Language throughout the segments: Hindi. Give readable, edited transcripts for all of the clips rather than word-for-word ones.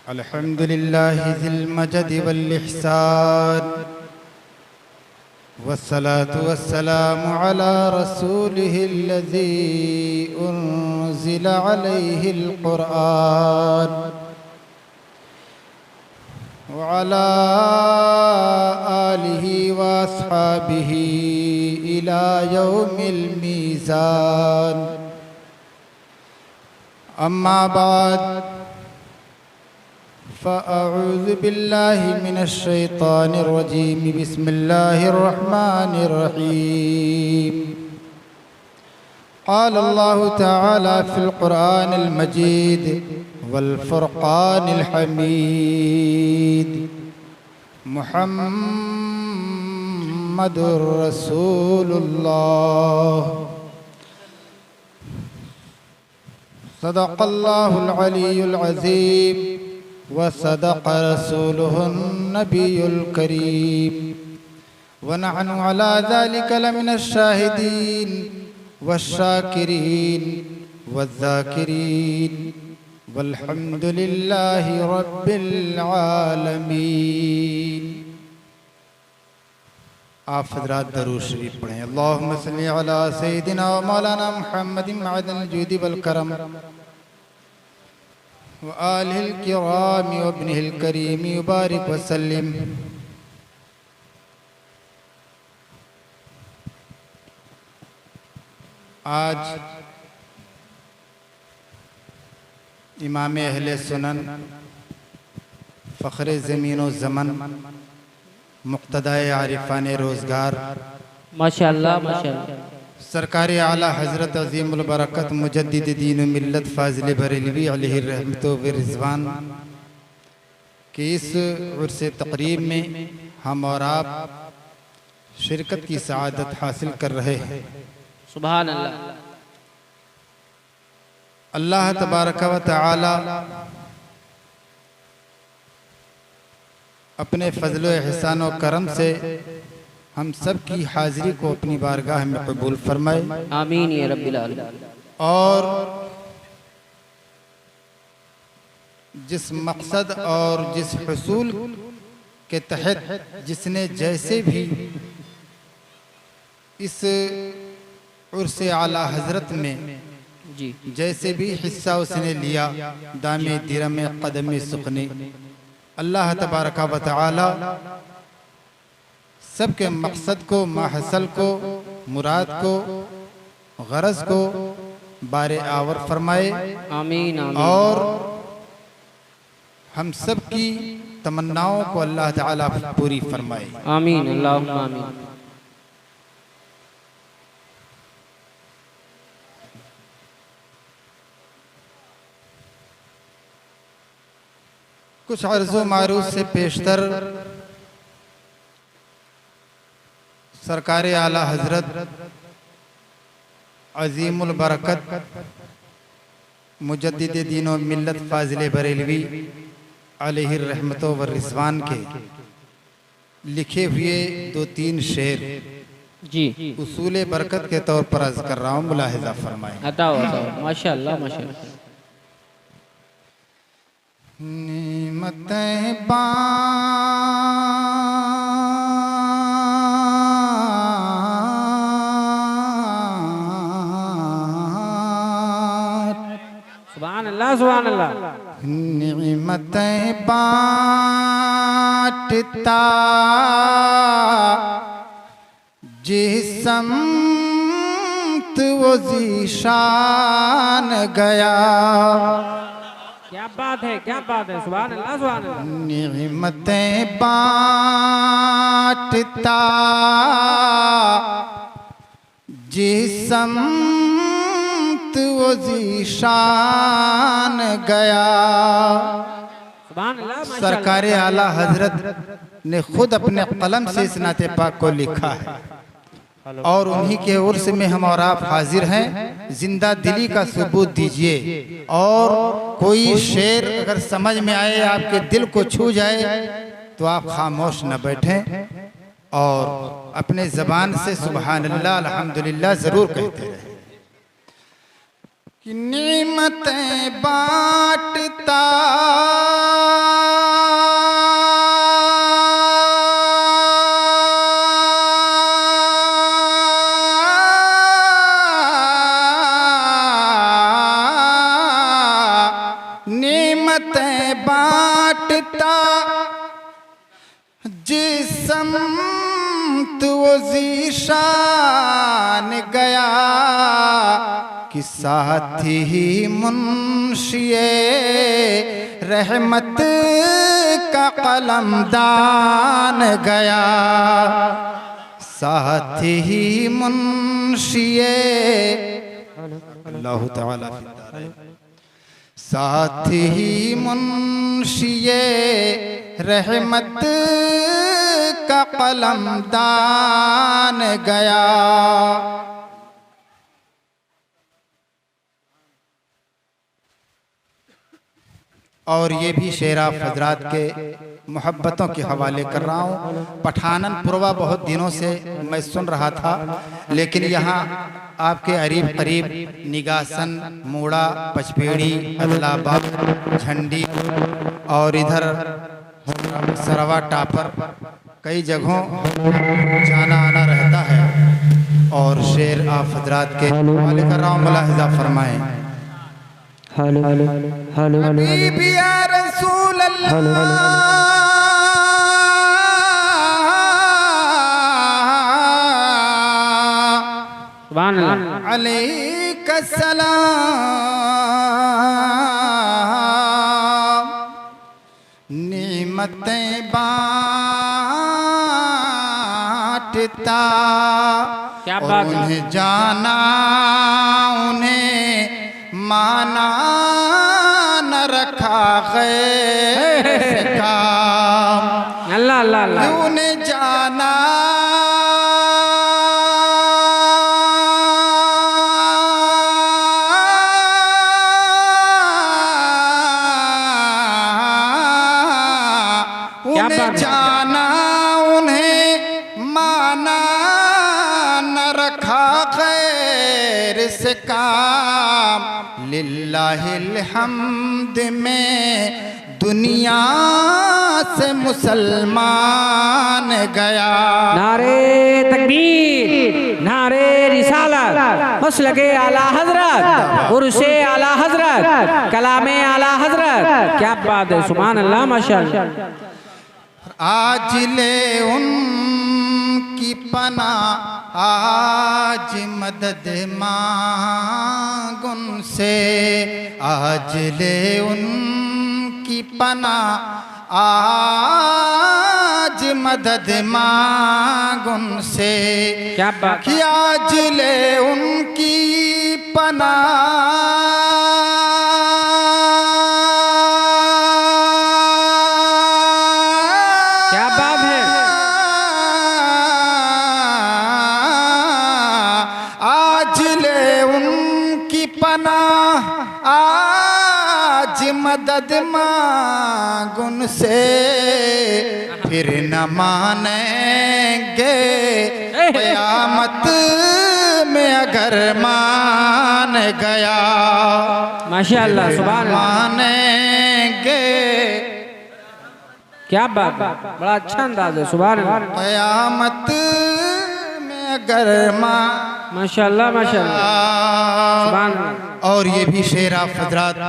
अल्हम्दुलिल्लाहि ज़िल मजद वल इहसान वस्सलातु वस्सलामु अला रसूलिहिल्लज़ी उन्ज़िला अलैहिल क़ुरआन व अला आलिहि व अस्हाबिहि इला यौमिल मीज़ान। अम्मा बाद फ़अऊज़ु बिल्लाहि मिनश शैतानिर रजीम। बिस्मिल्लाहिर रहमानिर रहीम। क़ाल अल्लाहु तआला फ़िल क़ुरआनिल मजीद वल फ़ुरक़ानिल हमीद। मुहम्मदुर रसूलुल्लाह। सदक़ल्लाहुल अलीयुल अज़ीम व सदक़ रसूलुहुन नबियुल करीम व नहनु अला ज़ालिका लमिनश शाहिदीन वश्शाकिरीन वज़्ज़ाकिरीन वल्हम्दुलिल्लाहि रब्बिल आलमीन। आप हज़रात दरूद शरीफ पढ़ें। अल्लाहुम्मा सल्लि अला सय्यिदिना व मौलाना मुहम्मदिन मअदनिल जूदि वल करम व आलिहिल किरामी व इब्निहिल करीमी वबारिक वसल्लिम। आज इमाम अहले सुनन फ़ख्रे ज़मीन व ज़मन मुक़्तदाए आरिफ़ाने रोज़गार माशाअल्लाह माशाअल्लाह सरकार आला हज़रत अज़ीमुल बरकत मुजद्दिद दीन मिल्लत फ़ाज़िल बरेलवी अलैहि रहमतो व रिज़वान की इस उर्स तक़रीब में हम और आप शिरकत की सआदत हासिल कर रहे हैं। सुभान अल्लाह। अल्लाह तबारक व तआला अपने फ़ज़ल व एहसान व करम से हम सब की हाज़िरी को अपनी बारगाह में कबूल फरमाए। आमीन या रब्बिल आलमीन। और जिस मकसद और जिस हुसूल के तहत जिसने जैसे भी इस उर्स आला हज़रत में जी जैसे भी हिस्सा उसने लिया, दामे दिरमे कदमे सुखने, अल्लाह तबारक व तआला सबके मकसद को, महसल को, मुराद को, गरज को बारे आवर फरमाए। आमीन आमीन। और हम सब की तमन्नाओं को अल्लाह ताला पूरी फरमाए। आमीन अल्लाहुम्मा आमीन। कुछ अर्ज़ो मारूफ से पेशतर सरकार आला हज़रत अज़ीमुल बरकत मुजद्दिद दीन व मिल्लत फ़ाज़िल बरेलवी अलैहि रहमतो व रिज़वान के लिखे हुए दो तीन शेर जी उसूल बरकत के तौर पर अर्ज़ कर रहा हूँ, मुलाहिज़ा फरमाएं। अताओ अताओ माशाअल्लाह माशाअल्लाह। नेमतें सुभान अल्लाह सुभान अल्लाह। नेमतें बांटता जिस समत वो ज़ीशान गया। क्या बात है क्या बात है। सुभान अल्लाह सुभान अल्लाह। नेमतें बांटता जिस समत वो ज़ीशान गया। सुभान अल्लाह माशाअल्लाह। सरकार आला हज़रत ने खुद अपने कलम से इस नाते पाक को लिखा है और उन्हीं के उर्स में हम और आप हाजिर हैं। जिंदा दिली का सबूत दीजिए और कोई शेर अगर समझ में आए, आपके दिल को छू जाए तो आप खामोश न बैठें और अपने ज़बान से सुभान अल्लाह अल्हम्दुलिल्लाह ज़रूर कहते रहें। कि नेमतें बांटता नेमतें बांटता जिसम तो ज़ीशान गया कि साथी ही मुंशिए रहमत का कलमदान गया, साथी ही मुंशिए अल्लाह ताला साथी ही मुंशिए रहमत का कलमदान गया। और ये भी शेर आप हजरात के मोहब्बतों के हवाले कर रहा हूँ। पठानन पुरवा बहुत दिनों से मैं सुन रहा था, लेकिन यहाँ आपके करीब करीब निगासन, मूड़ा, पचपेड़ी, अदलाबाद, झंडी और इधर सरवा टापर कई जगहों जाना आना रहता है। और शेर आप हजरात के हवाले कर रहा हूँ, मुलाहिजा फरमाएं। हेलो हेलो हेलो हबीबी या रसूल अल्लाह सुभान अल्लाह अलैका सलाम। नेमतें बांटता क्या और बात है। उन्हें जाना उन्हें माना न रखा खैर से काम। अल्लाह अल्लाह अल्लाह उन्हें जाना उन्हें जाना उन्हें माना न रखा खैर से काम। लिल्लाहिल हम्द में दुनिया से मुसलमान गया। नारे तकबीर, नारे रिसालत, मसलके आला हजरत, उर्से आला हजरत, कलामे आला हजरत। क्या बात है, सुभान अल्लाह माशाअल्लाह। आज ले उनकी पना आज मदद मांग उनसे, आज ले उनकी पना आज मदद मांग उनसे। क्या बात कि आज ले उनकी पना आज मदद मांग उनसे, फिर न मानेंगे क़यामत में अगर मान गया। माशाअल्लाह सुभान अल्लाह। मानेंगे क्या बात, बड़ा अच्छा अंदाज है, सुभान अल्लाह। क़यामत में अगर माशाअल्लाह माशाअल्लाह सुभान अल्लाह। और ये भी शेर आप हजरात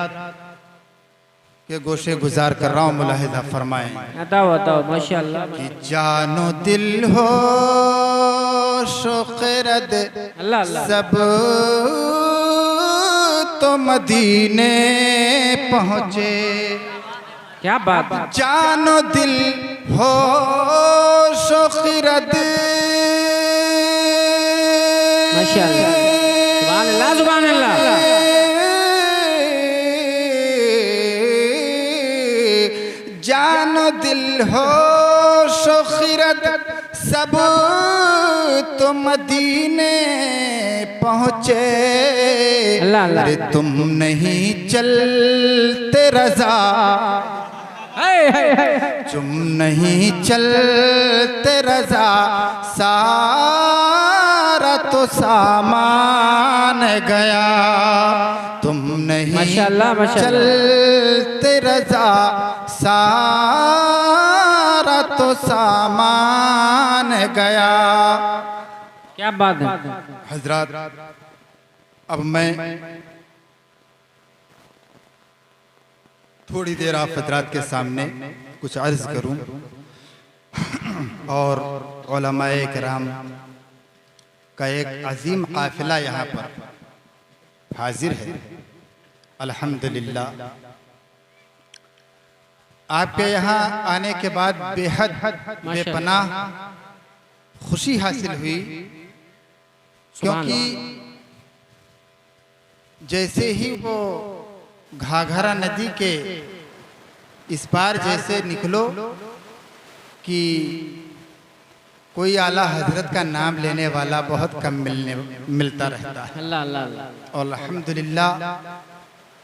के गोशे गुजार कर रहा हूँ, मुलाहिजा फरमाएं। बताओ बताओ माशाअल्लाह। कि जानो दिल हो शुक्रद अल्लाह अल्लाह। सब तो मदीने पहुँचे। क्या बात है। जानो दिल हो शुक्रद माशाअल्लाह सुभान अल्लाह सुभान अल्लाह। जानो दिल हो शुक्रत सब तो मदीने पहुँचे। अल्लाह अल्लाह। अरे तुम नहीं चलते रज़ा, तुम नहीं चलते रज़ा, सारा तो सामान गया। तुम नहीं माशाअल्लाह माशाअल्लाह। चलते रज़ा, सारा तो सामान गया। क्या बात है। हजरात अब मैं थोड़ी देर आप हजरात के सामने कुछ अर्ज करूं और उलमाए किराम का एक अजीम काफिला यहाँ पर हाजिर है। अल्हम्दुलिल्लाह आपके यहाँ आने के बाद बेहद बेपनाह खुशी हासिल हुई, क्योंकि जैसे ही वो घाघरा नदी के इस पार जैसे निकलो कि कोई आला हजरत का नाम लेने वाला बहुत कम मिलता रहता है। अल्लाह अल्लाह अल्लाह। और अल्हम्दुलिल्लाह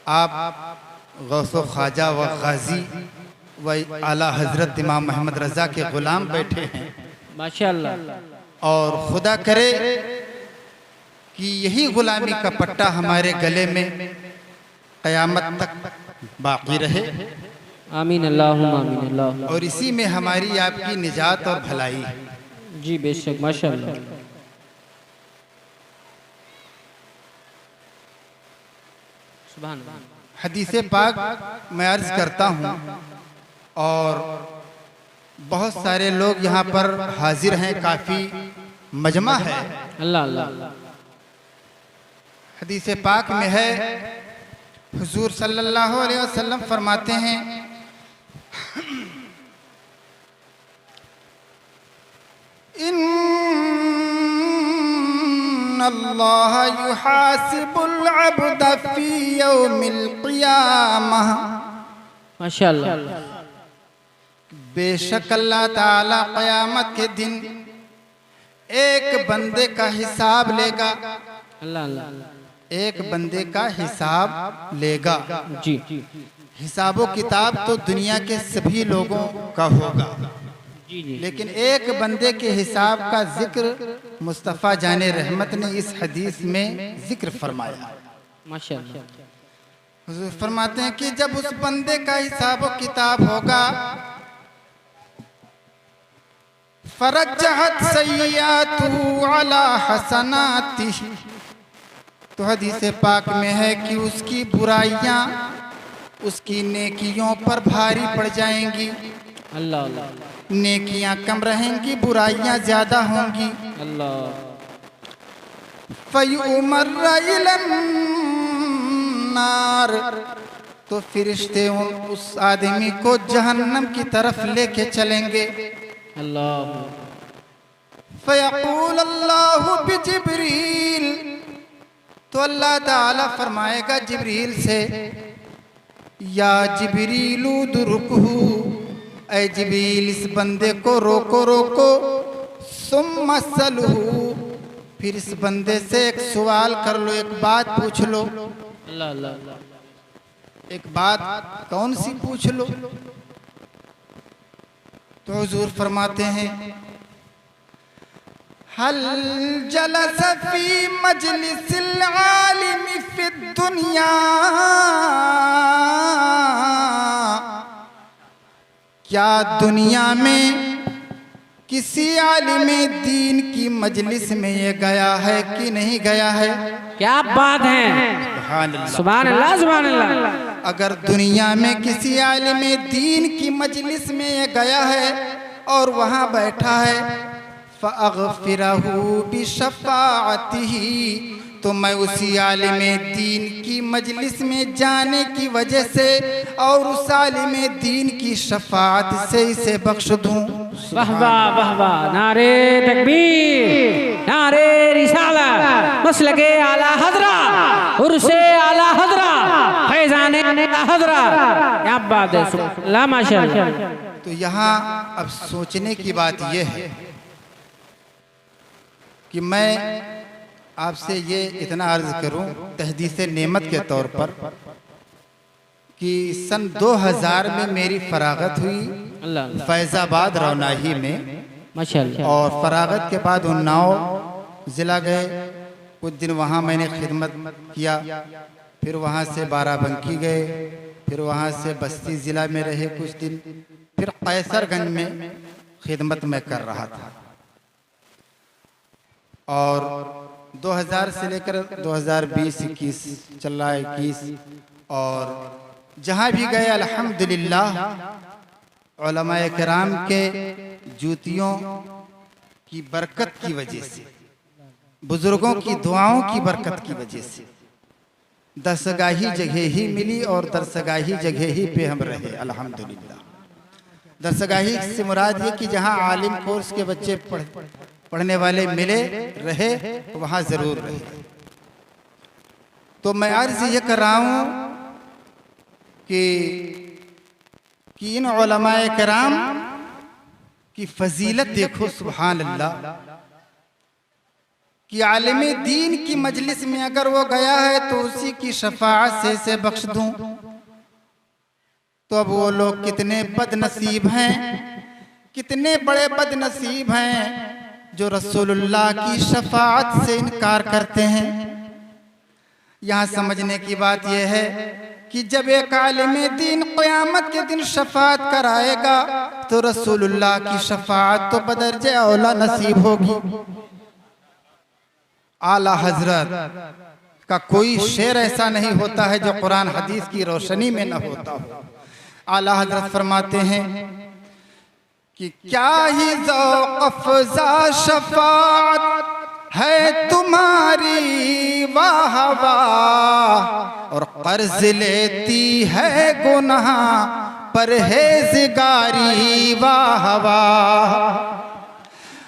आप गौसो ख्वाजा व गाजी व आला हजरत इमाम मोहम्मद रज़ा के गुलाम बैठे हैं माशाअल्लाह। और खुदा करे कि यही गुलामी का पट्टा हमारे गले में क़यामत तक बाकी रहे। आमीन अल्लाहुम्मा आमीन अल्लाह। और इसी में हमारी आपकी निजात और भलाई है। जी बेशक माशाअल्लाह। सुभान अल्लाह। हदीसे पाक मैं अर्ज करता हूँ और बहुत सारे लोग यहाँ पर हाजिर हैं, काफ़ी मजमा है। अल्लाह अल्लाह। हदीस पाक में है, हुजूर सल्लल्लाहु अलैहि वसल्लम फरमाते हैं, इन्नल्लाह युहासिबुल अब्द फी यौमिल क़ियामह। माशाअल्लाह। बेशक अल्लाह ताला क़यामत के दिन एक बंदे का हिसाब लेगा। अल्लाह अल्लाह। एक बंदे का हिसाब लेगा। जी। हिसाबो किताब तो दुनिया के सभी लोगों का होगा, जी जी। लेकिन एक बंदे के हिसाब का जिक्र मुस्तफ़ा जाने रहमत ने इस हदीस में जिक्र फरमाया। माशाअल्लाह। हुजूर फरमाते हैं कि जब उस बंदे का हिसाब किताब होगा, फरजहत सय्यातुहु अला हसनातिही, तो हदीस पाक में है कि उसकी बुराइयां उसकी नेकियों पर भारी पड़ जाएंगी। अल्लाह अल्लाह। नेकियां कम रहेंगी, बुराइयां ज्यादा होंगी। अल्लाह। फयुमर्र इलन नार, तो फिरिश्ते उस आदमी को जहन्नम की तरफ लेके चलेंगे। अल्लाह। फयक़ूल अल्लाहु बिजिब्रील, तो अल्लाह ताला फरमाएगा जिब्रील से, या जिब्रीलु दुरुकहु, ऐ जिब्रील इस बंदे को रोको रोको। सुम्मा सलहु, फिर इस बंदे से एक सवाल कर लो, एक बात पूछ लो। अल्लाह अल्लाह। एक बात कौन सी पूछ लो? तो हुजूर फरमाते हैं, हल जलस फी मजलिसिल आलिमी फिद दुनिया, क्या दुनिया में किसी आलिम दीन की मजलिस में ये गया है कि नहीं गया है? क्या बात है, सुभान अल्लाह सुभान अल्लाह। अगर दुनिया में किसी आलिम दीन की मजलिस में ये गया है और वहाँ बैठा है, फ़अग़फ़िरहु बिशफ़ाअतिही, तो मैं उसी आलिम दीन की मजलिस में जाने की वजह से और उस आलिम दीन की शफ़ाअत से इसे बख्श दूँ। वाह वाह वाह वाह। नारे तकबीर, नारे रिसालत, मसलके आला हज़रत, उर्से आला हज़रत, फैज़ाने आला हज़रत। क्या बात है, सुभान माशाअल्लाह। तो यहाँ अब सोचने की बात यह है कि मैं आपसे ये इतना अर्ज करूं तहदीस नेमत के तौर पर कि सन 2000 में मेरी फरागत हुई फैज़ाबाद रौनाही में माशाअल्लाह। और फरागत के बाद उन्नाव ज़िला गए, कुछ दिन वहाँ मैंने खिदमत किया, फिर वहाँ से बाराबंकी गए, फिर वहाँ से बस्ती ज़िला में रहे कुछ दिन, फिर कैसरगंज में खिदमत में कर रहा था। और 2000 से लेकर 2020-21 चल रहा है 21, और जहाँ भी गए अल्हम्दुलिल्लाह उलमाए किराम के जूतियों की बरकत की वजह से, बुजुर्गों की दुआओं की बरकत की वजह से दरसगाही जगह ही मिली और दरसगाही जगह ही पे हम रहे अल्हम्दुलिल्लाह। दरसगाही से मुराद ये कि जहाँ आलिम कोर्स के बच्चे पढ़ने वाले मिले रहे वहाँ ज़रूर रहे। तो मैं अर्ज़ ये कर रहा हूँ कि इन उलमाए किराम की फजीलत देखो, सुभान अल्लाह, कि आलिम दीन की मजलिस में अगर वो गया है तो उसी की शफाअत से बख्श दूं। तो अब वो लोग कितने बदनसीब हैं, कितने बड़े बदनसीब हैं जो रसूलुल्लाह की शफाअत से इनकार करते हैं। यहाँ समझने की बात यह है कि जब एक आलिम दीन क़यामत के दिन शफाअत कराएगा तो रसूलुल्लाह की शफाअत तो बदरजे औला नसीब होगी। आला हजरत का कोई शेर ऐसा नहीं होता है जो कुरान हदीस की रोशनी में न होता हो। आला हजरत फरमाते हैं कि क्या ही ज़ौक़ अफ़ज़ा शफ़ाअत है तुम्हारी वाह वाह, और कर्ज लेती है गुनाह परहेज़गारी वाह वाह,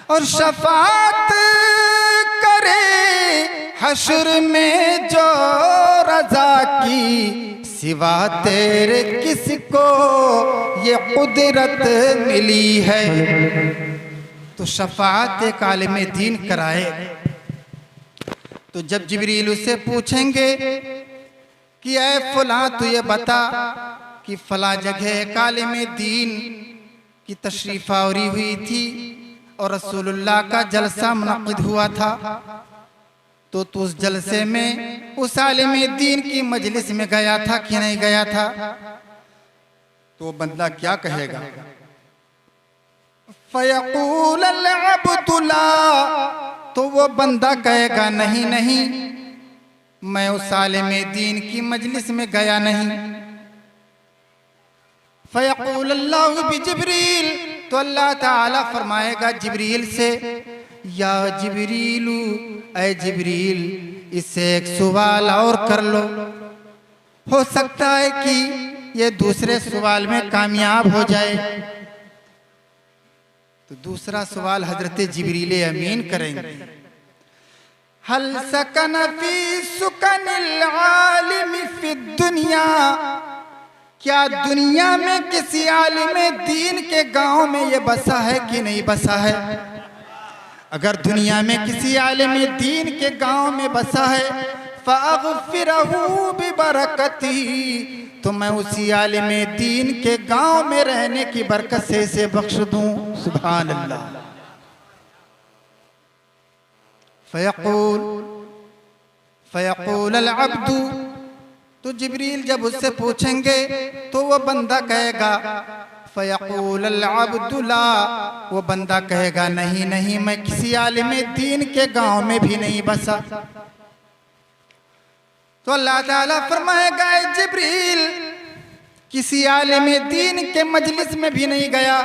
और शफ़ाअत हश्र में जो रज़ा की सिवा तेरे किसको ये कुदरत मिली है। तो शफाअत एक आलिम दीन कराए तो जब जिब्रील उससे पूछेंगे कि ऐ फलां तू ये बता कि फलां जगह एक आलिम दीन की तशरीफ़ आवरी हुई थी और रसूलुल्लाह का जलसा मुनक़िद हुआ था, तो तू उस जलसे में उस आलिम दीन की मजलिस में गया था कि नहीं गया था? तो बंदा क्या कहेगा? फ़यक़ूल अल-अब्दु ला, तो वो बंदा कहेगा नहीं नहीं, मैं उस आलिम दीन की मजलिस में गया नहीं। फ़यक़ूल अल्लाहु बिजिब्रील, तो अल्लाह ताला फरमाएगा जिब्रील से, या जिब्रीलू, ऐ जिब्रील इससे एक सवाल और कर लो, हो सकता है कि ये दूसरे सवाल में कामयाब हो जाए। तो दूसरा सवाल हजरत जिब्रील अमीन करेंगे, हल सकन फी सुकनिल आलिम फी दुनिया, क्या दुनिया में किसी आलिम दीन के गांव में ये बसा है कि नहीं बसा है? अगर दुनिया में किसी आलिम दीन के गांव में बसा है, फ़अग़फ़िरहू बिबरकतिही, तो मैं उसी आलिम दीन के गांव में रहने की बरकत से इसे बख्श दूं। सुभान अल्लाह। फ़यक़ूल अल-अब्दु, तो जिब्रील जब उससे पूछेंगे तो वो बंदा कहेगा, फ़यक़ूल अल-अब्दु ला, वो बंदा कहेगा नहीं नहीं, मैं किसी आलिम दीन के गांव में भी नहीं बसा। तो अल्लाह ताला फरमाएगा, जिब्रील किसी आलिम दीन के मजलिस में भी नहीं गया,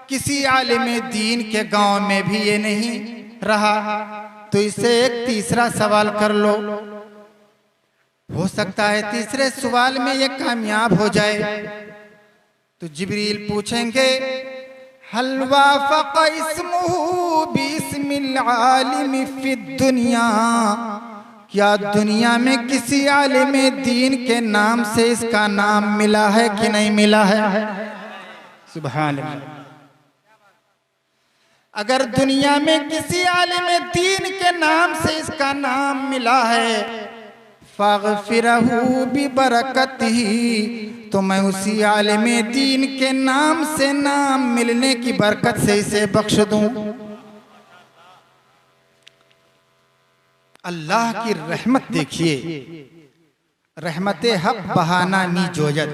किसी आलिम दीन के गांव में भी ये नहीं रहा, तो इससे एक तीसरा सवाल कर लो, हो सकता है तीसरे सवाल में ये कामयाब हो जाए। तो जिब्रील पूछेंगे, हल वाफ़क़ इस्मुहु बिस्मिल आलिम फी दुनिया, क्या दुनिया में किसी आलिम दीन के नाम से इसका नाम मिला है कि नहीं मिला है? सुभान अल्लाह। अगर दुनिया में किसी आलिम दीन के नाम से इसका नाम मिला है, फ़अग़फ़िरहू बिबरकतिही, तो मैं उसी आलिम दीन के नाम से नाम मिलने की बरकत से इसे बख्श दूं। अल्लाह की रहमत देखिए, रहमत हक बहाना नी जोजत,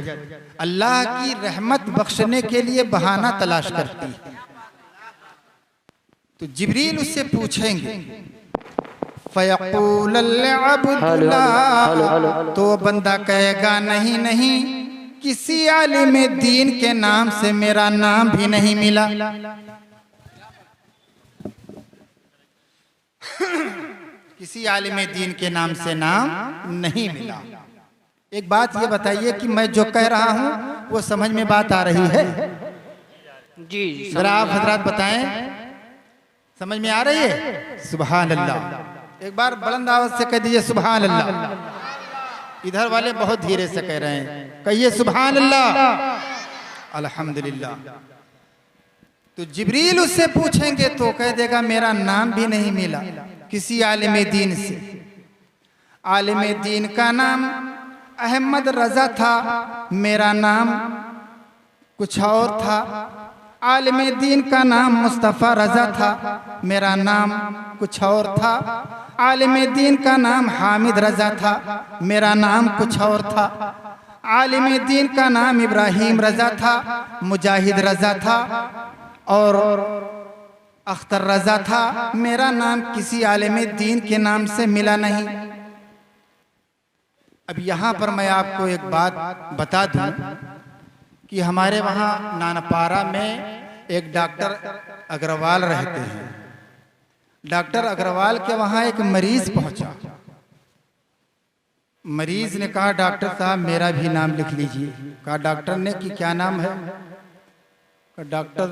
अल्लाह की रहमत बख्शने के लिए बहाना तलाश करती है। तो जिब्रील उससे पूछेंगे, फ़यक़ूल अल-अब्दु ला, तो बंदा कहेगा नहीं नहीं, किसी आलिम दीन के नाम से मेरा नाम भी नहीं मिला। किसी आलिम दीन के नाम से नाम नहीं मिला। एक बात ये बताइए कि मैं जो कह रहा हूं वो समझ में बात आ रही है? जी जरा आप हजरात बताएं, समझ में आ रही है? सुभान अल्लाह। एक बार बुलंद आवाज से कह दीजिए सुभान अल्लाह। इधर वाले बहुत धीरे से कह रहे हैं, कहिए सुभान अल्लाह। अल्हम्दुलिल्लाह। तो जिब्रील उससे पूछेंगे तो कह देगा मेरा नाम भी नहीं मिला किसी आलिम दीन से। आलिम दीन का नाम अहमद रजा था, मेरा नाम कुछ और था। आलिम दीन का नाम मुस्तफ़ा रजा था, मेरा नाम कुछ और था। आलिम दीन का नाम हामिद रजा था, मेरा नाम कुछ और था। आलिम दीन का नाम इब्राहिम रजा था, मुजाहिद रजा था और अख्तर रजा था। मेरा नाम किसी आलिम दीन के नाम से मिला नहीं। अब यहाँ पर मैं आपको एक बात बता दूं कि हमारे वहाँ नानपारा में एक डॉक्टर अग्रवाल रहते हैं। डॉक्टर अग्रवाल के वहाँ एक मरीज पहुँचा। मरीज ने कहा डॉक्टर साहब मेरा भी नाम लिख लीजिए। कहा डॉक्टर ने कि क्या नाम है? कहा डॉक्टर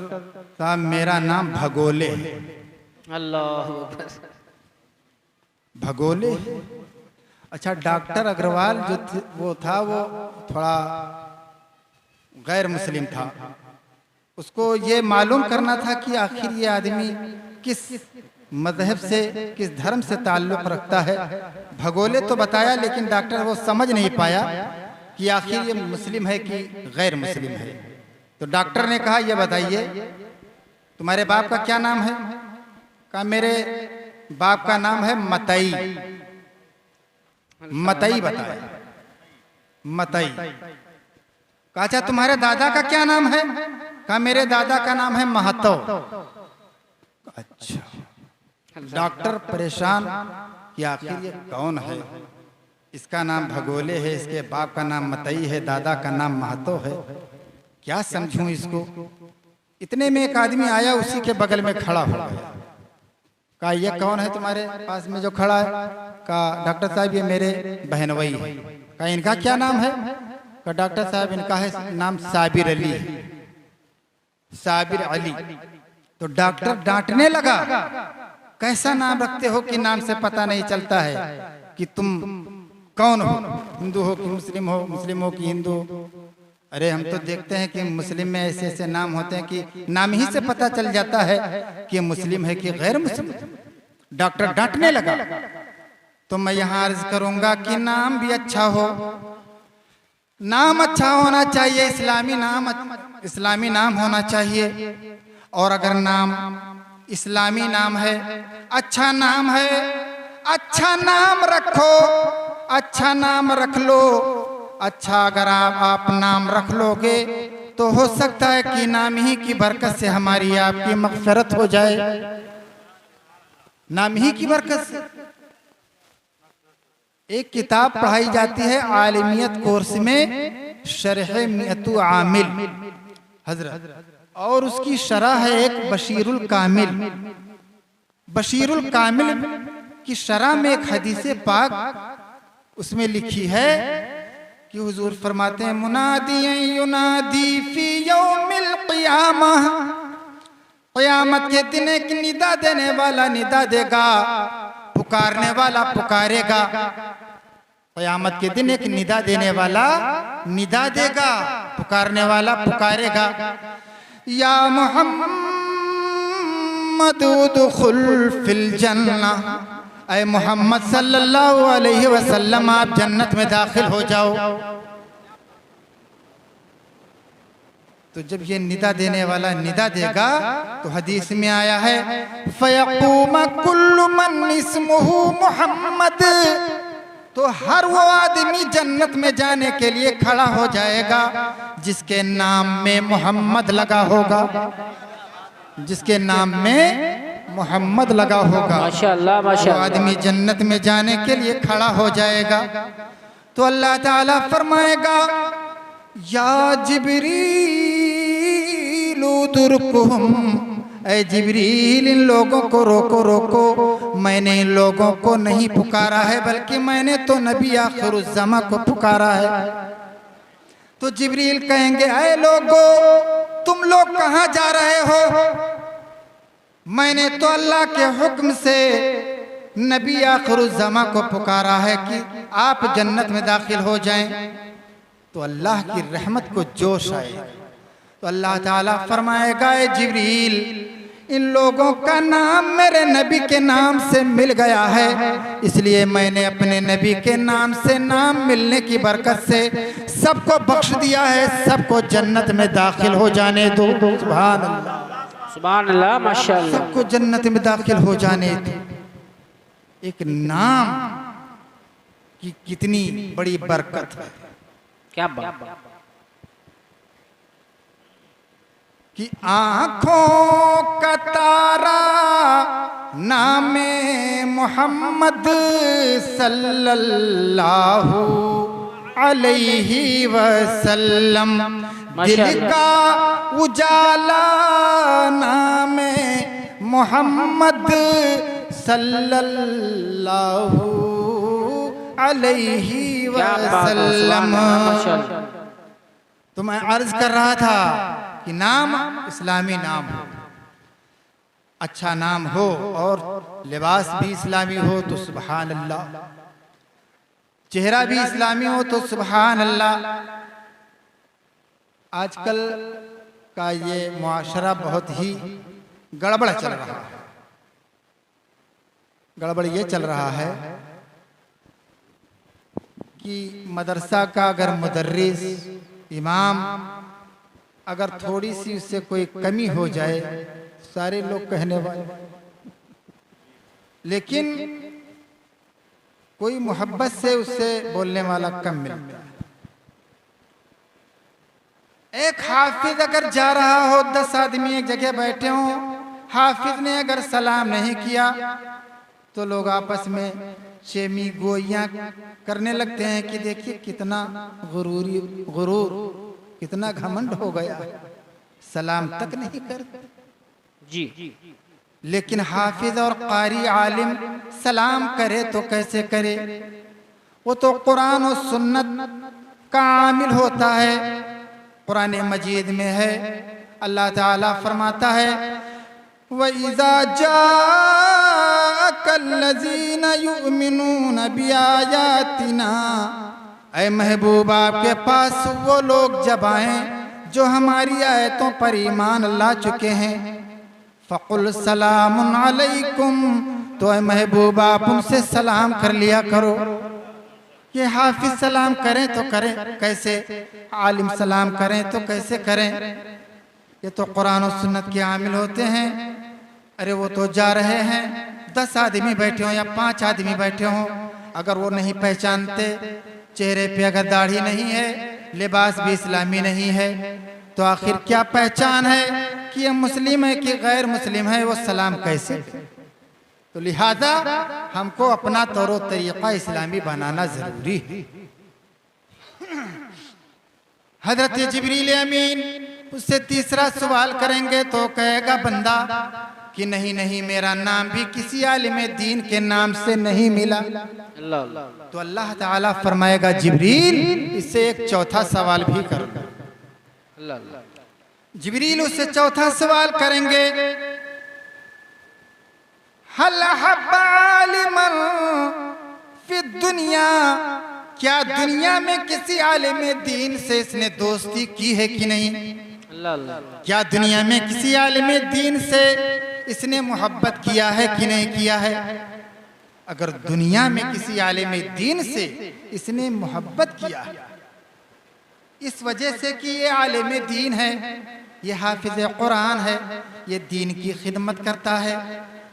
साहब मेरा नाम भगोले है। अल्लाह भगोले। अच्छा, डॉक्टर अग्रवाल जो वो था वो थोड़ा गैर मुस्लिम था। उसको ये मालूम करना था कि आखिर ये आदमी किस मजहब से, किस धर्म से ताल्लुक़ रखता है। भगोले तो बताया लेकिन डॉक्टर वो समझ नहीं पाया कि आखिर ये मुस्लिम है कि गैर मुस्लिम है। तो डॉक्टर ने कहा ये बताइए तुम्हारे बाप का क्या नाम है? कहा मेरे बाप का नाम है मतई। मतई बताया, मतई। कहा अच्छा तुम्हारे दादा का क्या नाम है? कहा मेरे दादा का नाम है महतो। अच्छा। डॉक्टर परेशान कि आखिर ये कौन है? इसका नाम भगोले है, इसके बाप का नाम मतई है, दादा का नाम महतो है, क्या समझूं इसको? इतने में एक आदमी आया, उसी के बगल में खड़ा हो गया। कहा ये कौन है तुम्हारे पास में जो खड़ा है? कहा डॉक्टर साहब ये मेरे बहनवई है। कहा इनका क्या नाम है? कहा डॉक्टर साहब इनका है नाम साबिर अली है, साबिर अली। तो डॉक्टर डांटने लगा, कैसा नाम रखते हो कि नाम से पता नहीं चलता है कि तुम कौन हो, हिंदू हो कि मुस्लिम हो, मुस्लिम हो कि हिंदू। अरे हम तो देखते हैं कि मुस्लिम में ऐसे ऐसे नाम होते हैं कि नाम ही से पता चल जाता है कि मुस्लिम है कि गैर मुस्लिम। डॉक्टर डांटने लगा। तो मैं यहाँ अर्ज करूंगा कि नाम भी अच्छा हो, नाम अच्छा होना चाहिए, इस्लामी नाम होना चाहिए। और अगर नाम इस्लामी नाम है, अच्छा नाम है, अच्छा नाम रखो, अच्छा नाम रख लो। अच्छा अगर आप नाम रख लोगे तो हो सकता है कि नाम ही की बरकत से हमारी आपकी मग़फ़िरत हो जाए। नाम ही की बरकत से एक किताब पढ़ाई जाती है आलिमियत कोर्स में, शरह मियतु आमिल हजरत, और उसकी शरह है एक बशीरुल कामिल। बशीरुल कामिल की शरह में एक हदीस पाक उसमें लिखी है कि हुजूर फरमाते हैं मुनादी युनादी फी यौमिल क़ियामह, क़यामत के दिन एक निदा देने वाला निदा देगा, पुकारने वाला पुकारेगा। क़यामत के दिन एक निदा देने वाला निदा देगा, पुकारने वाला पुकारेगा। या मोहम्मद उदखुल फिल जन्नह, ऐ मोहम्मद सल्लल्लाहु अलैहि वसल्लम आप जन्नत में दाखिल हो जाओ। तो जब ये निदा देने वाला निदा देगा तो हदीस में आया है फयक़ूम कुल्लु मन इस्मुहु मोहम्मद, तो हर वो आदमी जन्नत में जाने के लिए खड़ा हो जाएगा जिसके नाम में मोहम्मद लगा होगा, जिसके नाम में मोहम्मद लगा होगा। माशाअल्लाह माशाअल्लाह। वो आदमी जन्नत में जाने के लिए खड़ा हो जाएगा। तो अल्लाह ताला फरमाएगा या जिब्रील उदुरकुहुम, ऐ जिब्रील इन लोगों को रोको रोको। मैंने इन लोगों को नहीं पुकारा है, बल्कि मैंने तो नबी आखिरुज़्ज़मा को पुकारा है। तो जिब्रील कहेंगे, ऐ लोगों, तुम लोग कहाँ जा रहे हो? मैंने तो अल्लाह के हुक्म से नबी आखिरुज़्ज़मा को पुकारा है कि आप जन्नत में दाखिल हो जाएं। तो अल्लाह की रहमत को जोश आएगा। तो अल्लाह ताला फरमाएगा, ऐ जिब्रील, इन लोगों का नाम मेरे नबी के नाम से मिल गया है, इसलिए मैंने अपने नबी के नाम से नाम मिलने की बरकत से सबको बख्श दिया है, सबको जन्नत में दाखिल हो जाने दो। सुभान अल्लाह, सुभान अल्लाह, माशाअल्लाह। सबको जन्नत में दाखिल हो जाने दो। एक नाम की कितनी बड़ी बरकत है। क्या बात कि आँखों का तारा नामे मोहम्मद सल्लल्लाहु अलैहि वसल्लम, दिल का उजाला नामे मोहम्मद सल्लल्लाहु अलैहि वसल्लम। तो मैं अर्ज कर रहा था कि नाम इस्लामी नाम हो, अच्छा नाम हो और लिबास भी इस्लामी हो तो सुभान अल्लाह, चेहरा भी इस्लामी हो तो सुभान अल्लाह। आजकल का ये मुआशरा बहुत ही गड़बड़ चल रहा है। गड़बड़ ये चल रहा है कि मदरसा का अगर मुदर्रिस इमाम अगर थोड़ी सी उससे कोई कमी हो जाए, सारे लोग कहने वाले, लेकिन कोई मोहब्बत से उससे बोलने वाला कम मिलता है। एक हाफिज अगर जा रहा हो, 10 आदमी एक जगह बैठे हो, हाफिज ने अगर सलाम नहीं किया तो लोग आपस में शेमी गोइयां करने लगते हैं कि देखिए कितना गुरूर, कितना घमंड हो गया, सलाम तक नहीं करते जी। लेकिन हाफिज और कारी आलिम सलाम करे तो कैसे करे? वो तो कुरान और सुन्नत का आमिल होता है। कुरान मजीद में है, अल्लाह ताला फरमाता है, वइज़ा जाअकल्लज़ीना युमिनून बिआयातिना, ऐ महबूब आपके पास वो लोग जब आएं जो हमारी आयतों पर ईमान ला चुके हैं, फ़क़ुल सलामुन अलैकुम, तो ऐ महबूब आप उनसे सलाम कर लिया करो। ये हाफिज सलाम करें तो करें कैसे, आलिम सलाम करें तो कैसे करें? ये तो कुरान और सुन्नत के आमिल होते हैं। अरे वो तो जा रहे हैं, 10 आदमी बैठे हों या 5 आदमी बैठे हों, अगर वो नहीं पहचानते, चेहरे पे अगर दाढ़ी नहीं है, लिबास भी इस्लामी नहीं है, तो आखिर क्या पहचान है कि ये मुस्लिम है कि गैर मुस्लिम है? वो सलाम कैसे? तो लिहाजा हमको अपना तौर तरीक़ा इस्लामी बनाना जरूरी है। हजरत जिब्रील अमीन उससे तीसरा सवाल करेंगे तो कहेगा बंदा कि नहीं नहीं, मेरा नाम भी किसी आलिम दीन के नाम से नहीं मिला। तो अल्लाह ताला फरमाएगा, जिब्रील इससे एक चौथा सवाल भी करो। जिब्रील उससे चौथा सवाल करेंगे, हल हब्बालिमन फी दुनिया, क्या दुनिया में किसी आलिम दीन से इसने दोस्ती की है कि नहीं? क्या दुनिया में किसी आलिम दीन से इसने मोहब्बत किया है कि नहीं किया है? अगर दुनिया में किसी आलिम दीन से इसने मोहब्बत किया है, इस वजह से कि ये आलिम दीन है, ये हाफिज कुरान है, ये दीन की खिदमत करता है,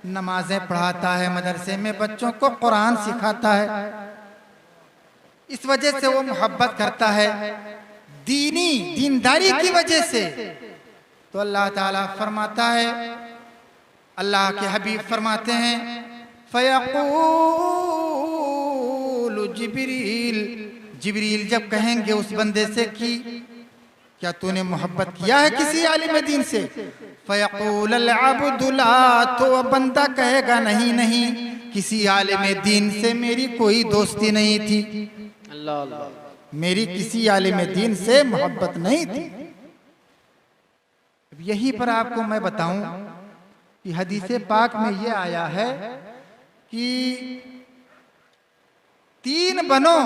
नमाजें पढ़ाता है, मदरसे में बच्चों को कुरान सिखाता है, इस वजह से वो मोहब्बत करता है दीनदारी की वजह से। तो अल्लाह ताला फरमाता है, अल्लाह के हबीब फरमाते हैं, फ़यक़ूलु जिब्रील, जिब्रील जब कहेंगे उस बंदे से कि क्या तूने मोहब्बत किया है किसी आलिम दीन से? फयक़ूल अल अब्दु ला, तो बंदा कहेगा नहीं नहीं, किसी आलिम दीन से मेरी कोई दोस्ती नहीं थी, अल्लाह अल्लाह, मेरी किसी आलिम दीन से मोहब्बत नहीं थी। यही पर आपको मैं बताऊं कि हदीस पाक में ये आया है कि 3 बनों